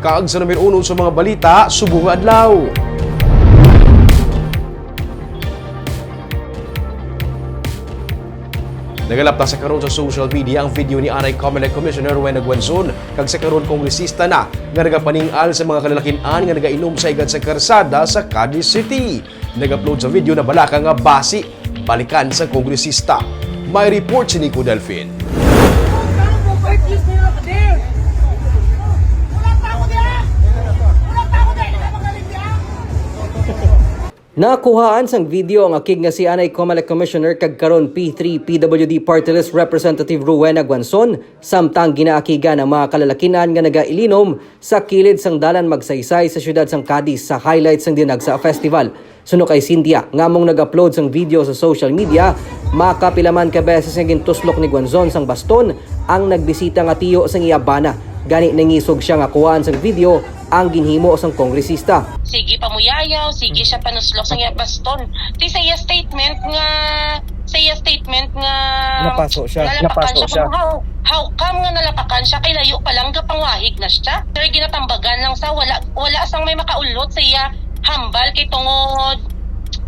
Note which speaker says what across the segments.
Speaker 1: Kaag sa numero 1 sa mga balita, subong adlaw. Nagalapta sa karon sa social media ang video ni Anay Comelec Commissioner Rowena Guanzon kag sa karon kongresista na nga nagapaning-al sa mga kalalakian nga nagainom sa igad sa karsada sa Cadiz City. Nag-upload sa video na balaka nga basi balikan sa kongresista. May report si Nico Delfin.
Speaker 2: Nakuhaan sang video ang akig nga si Anay Comelec Commissioner kag karon P3 PWD Party List Representative Rowena Guanzon samtang ginaakigan ang mga kalalakinan nga nagailinom sa kilid sang dalan magsaysay sa syudad sang Cadiz sa highlights sang Dinagsa Festival. Suno kay Cynthia nga among nag-upload sang video sa social media, makapilaman ka beses nga gintuslok ni Guanzon sang baston ang nagbisita nga tiyo sang iyabana. Gani nangisog siya nga kuhaan sang video ang ginhimo sang kongresista.
Speaker 3: Sige pamuyayaw, sige siya panuslok sa iya baston. Ti sa iya statement nga
Speaker 2: Napaso siya.
Speaker 3: How come nga nalapakan siya kay layo pa lang gapangwahig na siya. Pero ginatambagan lang sa wala sang may makaulot sa iya hambal kay tungod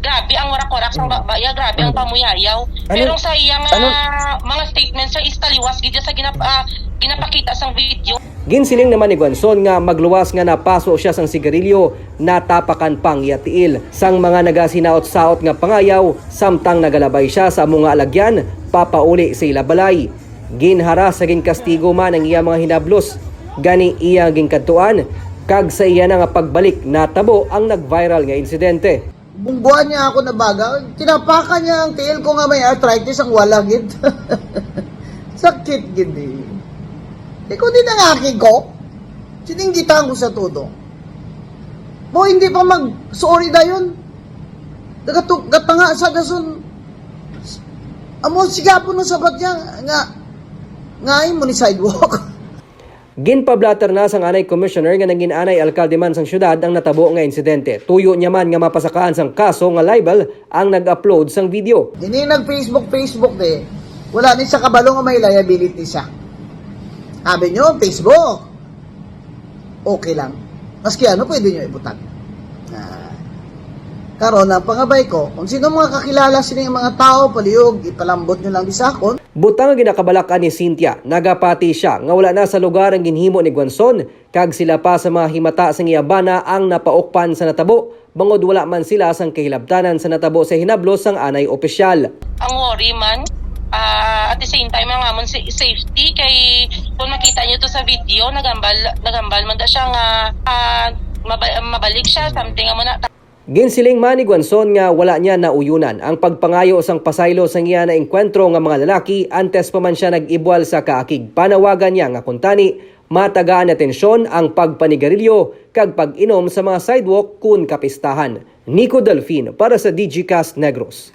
Speaker 3: grabe ang warak-warak sang babaya, grabe ang pamuyayaw. Pero sa iya mga statements siya istaliwas gid sa ginapakita sang video.
Speaker 2: Ginsiling naman ni Guanzon nga magluwas nga napaso siya sang sigarilyo, natapakan pang yatiil sang mga nagasinaot-saot nga pangayaw samtang nagalabay siya sa mga alagyan papauli sa ilabalay. Ginharas sa ginkastigo man ang iya mga hinablos, gani iya ginkadtuan kag sa iya na nga pagbalik natabo ang nag-viral nga insidente.
Speaker 4: Bungbuan niya ako na baga, tinapakan niya ang tiil ko nga may arthritis ang walagid. Sakit gini. Ikaw din ang aking ko. Sininggitan ko sa todo. Mo hindi pa mag-sorry na yun. Gatanga sa dasun. Amo sigapon ng sabat niya nga mo ni sidewalk.
Speaker 2: Ginpablatter na sang Anay Commissioner nga naging anay alkalde man sang syudad ang natabo nga insidente. Tuyo niya man nga mapasakaan sang kaso nga libel ang nag-upload sang video.
Speaker 4: Hindi nag-Facebook de. Wala ni sa kabalo nga may liability siya. Sabi nyo, Facebook. Okay lang. Maski ano, pwede nyo ibutan. Karon ang pangabay ko, kung sino mga kakilala sining mga tao, palihog, ipalambot nyo lang di sa akon.
Speaker 2: Butang nga ginakabalakan ni Cynthia, nagapati siya nga wala na sa lugar ang ginhimo ni Guanzon, kag sila pa sa mga himata sang iyabana ang napaukpan sa natabo, bangod wala man sila sang kahilabtanan sa natabo sa hinablos sang anay opisyal.
Speaker 3: Ang worry man, at the same time ang amon safety kay kung makita niyo to sa video nagambal man da siya nga mabalik siya something amo na.
Speaker 2: Ginsiling man ni Guanzon nga wala niya nauyunan ang pagpangayo sang pasaylo sang iya na engkwentro nga mga lalaki antes pa man siya nag-ibwal sa kaakig. Panawagan niya nga kuntani matagaan na tensyon ang pagpanigarilyo kag pag-inom sa mga sidewalk kun kapistahan. Nico Delfin para sa DigiCast Negros.